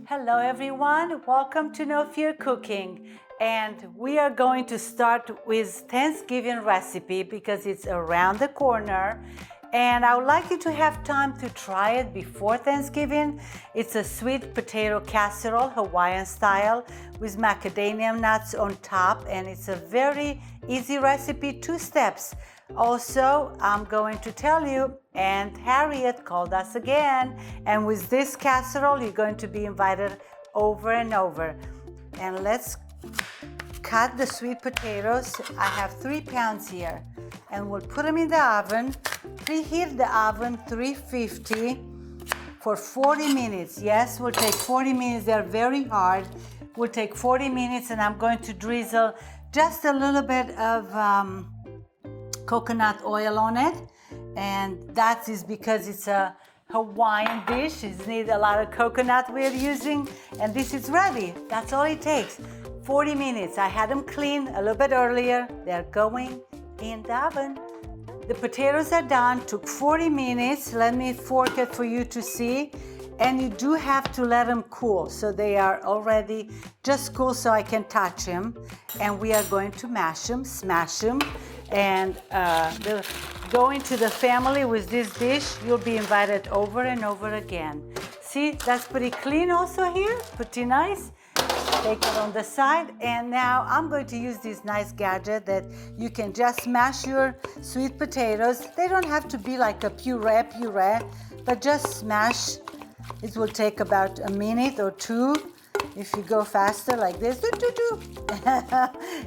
Hello everyone, welcome to No Fear Cooking. And we are going to start with Thanksgiving recipe because it's around the corner. And I would like you to have time to try it before Thanksgiving. It's a sweet potato casserole, Hawaiian style, with macadamia nuts on top. And it's a very easy recipe, 2 steps. Also, I'm going to tell you, Aunt Harriet called us again. And with this casserole, you're going to be invited over and over. And let's cut the sweet potatoes. I have 3 pounds here. And we'll put them in the oven. Preheat the oven 350 for 40 minutes. Yes, we'll take 40 minutes. They're very hard. We'll take 40 minutes and I'm going to drizzle just a little bit of coconut oil on it. And that is because it's a Hawaiian dish. It needs a lot of coconut we're using. And this is ready. That's all it takes. 40 minutes. I had them clean a little bit earlier. They're going in the oven. The potatoes are done, took 40 minutes. Let me fork it for you to see. And you do have to let them cool. So they are already just cool so I can touch them. And we are going to mash them, smash them. And going to the family with this dish, you'll be invited over and over again. See, that's pretty clean also here, pretty nice. Take it on the side, and now I'm going to use this nice gadget that you can just smash your sweet potatoes. They don't have to be like a puree, but just smash. It will take about a minute or 2 if you go faster like this.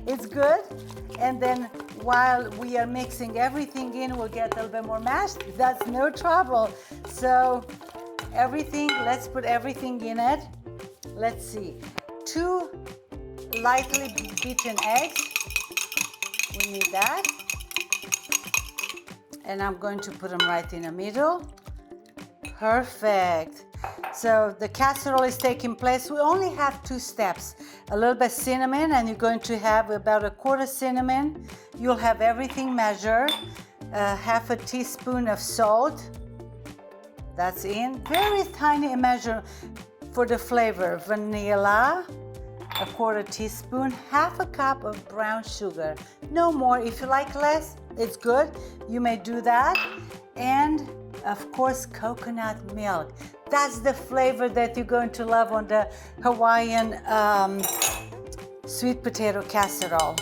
It's good. And then while we are mixing everything in, we'll get a little bit more mashed. That's no trouble. So everything, let's put everything in it. Let's see. 2 lightly beaten eggs. We need that. And I'm going to put them right in the middle. Perfect. So the casserole is taking place. We only have 2 steps. A little bit cinnamon, and you're going to have about 1/4 cinnamon. You'll have everything measured. 1/2 teaspoon of salt. That's in. Very tiny measure for the flavor. Vanilla, 1/4 teaspoon, 1/2 cup of brown sugar. No more. If you like less, it's good. You may do that. And of course, coconut milk. That's the flavor that you're going to love on the Hawaiian sweet potato casserole.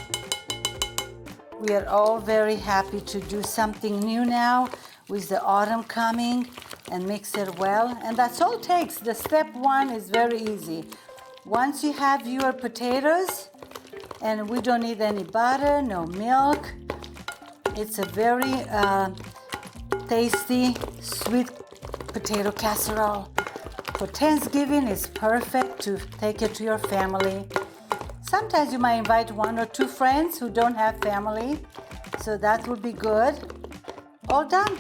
We are all very happy to do something new now with the autumn coming and mix it well. And that's all it takes. The step 1 is very easy. Once you have your potatoes, and we don't need any butter, no milk. It's a very tasty sweet potato casserole. For Thanksgiving, it's perfect to take it to your family. Sometimes you might invite 1 or 2 friends who don't have family, so that would be good. All done.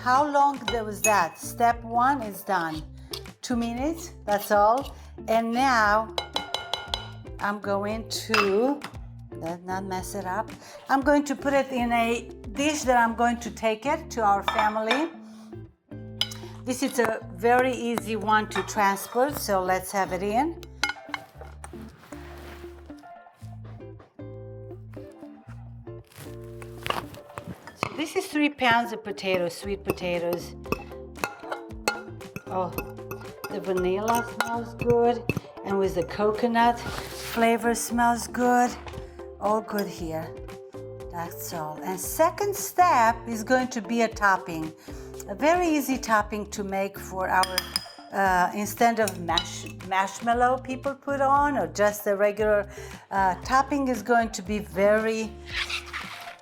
How long was that? Step 1 is done. 2 minutes, that's all. And now I'm going to, let's not mess it up. I'm going to put it in a dish that I'm going to take it to our family. This is a very easy one to transport, so let's have it in. So this is 3 pounds of potatoes, sweet potatoes. Oh, the vanilla smells good, and with the coconut flavor smells good. All good here. That's all. And second step is going to be a topping. A very easy topping to make for our, instead of marshmallow people put on, or just the regular topping is going to be very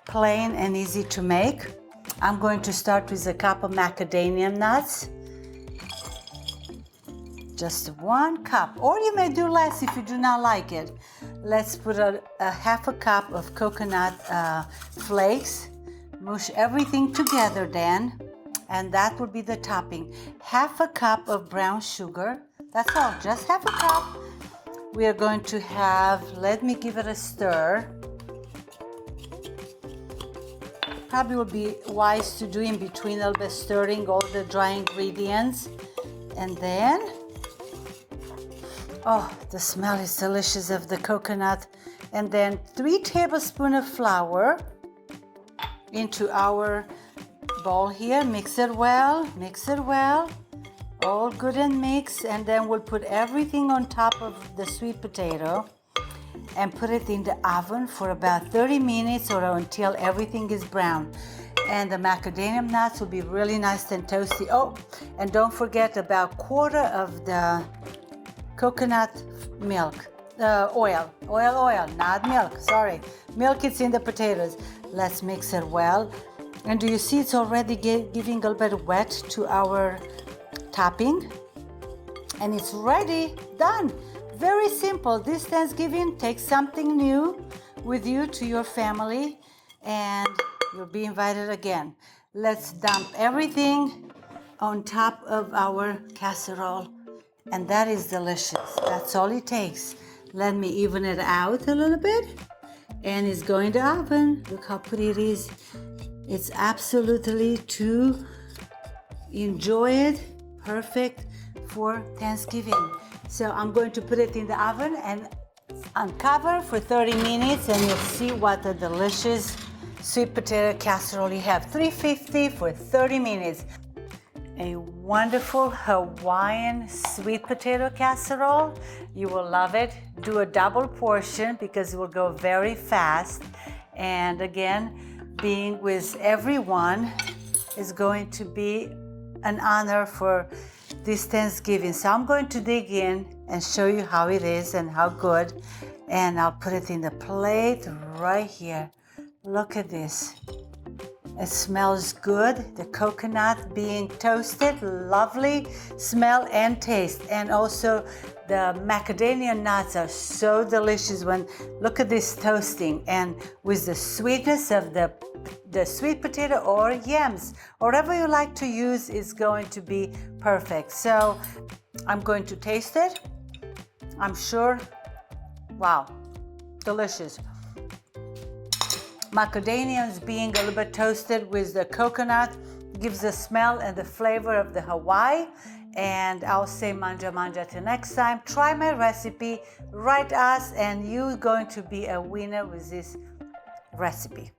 plain and easy to make. I'm going to start with a cup of macadamia nuts. Just 1 cup, or you may do less if you do not like it. Let's put a 1/2 cup of coconut flakes. Mush everything together then, and that will be the topping. 1/2 cup of brown sugar. That's all, just 1/2 cup. We are going to have, let me give it a stir. Probably would be wise to do in between a little bit, stirring all the dry ingredients. And then Oh, the smell is delicious of the coconut. And then 3 tablespoons of flour into our bowl here. Mix it well, mix it well. All good and mixed. And then we'll put everything on top of the sweet potato and put it in the oven for about 30 minutes or until everything is brown. And the macadamia nuts will be really nice and toasty. Oh, and don't forget about 1/4 of the coconut milk, oil, not milk, sorry. Milk is in the potatoes. Let's mix it well. And do you see it's already giving a little bit wet to our topping? And it's ready, done. Very simple. This Thanksgiving, take something new with you to your family and you'll be invited again. Let's dump everything on top of our casserole. And that is delicious. That's all it takes. Let me even it out a little bit. And it's going to oven. Look how pretty it is. It's absolutely to enjoy it. Perfect for Thanksgiving. So I'm going to put it in the oven and uncover for 30 minutes and you'll see what a delicious sweet potato casserole you have. 350 for 30 minutes. A wonderful Hawaiian sweet potato casserole. You will love it. Do a double portion because it will go very fast. And again, being with everyone is going to be an honor for this Thanksgiving. So I'm going to dig in and show you how it is and how good. And I'll put it in the plate right here. Look at this. It smells good. The coconut being toasted, lovely smell and taste. And also the macadamia nuts are so delicious when, look at this toasting. And with the sweetness of the sweet potato or yams, whatever you like to use is going to be perfect. So I'm going to taste it. I'm sure, wow, delicious. Macadamias being a little bit toasted with the coconut gives the smell and the flavor of the Hawaii. And I'll say manja manja till next time. Try my recipe, write us, and you're going to be a winner with this recipe.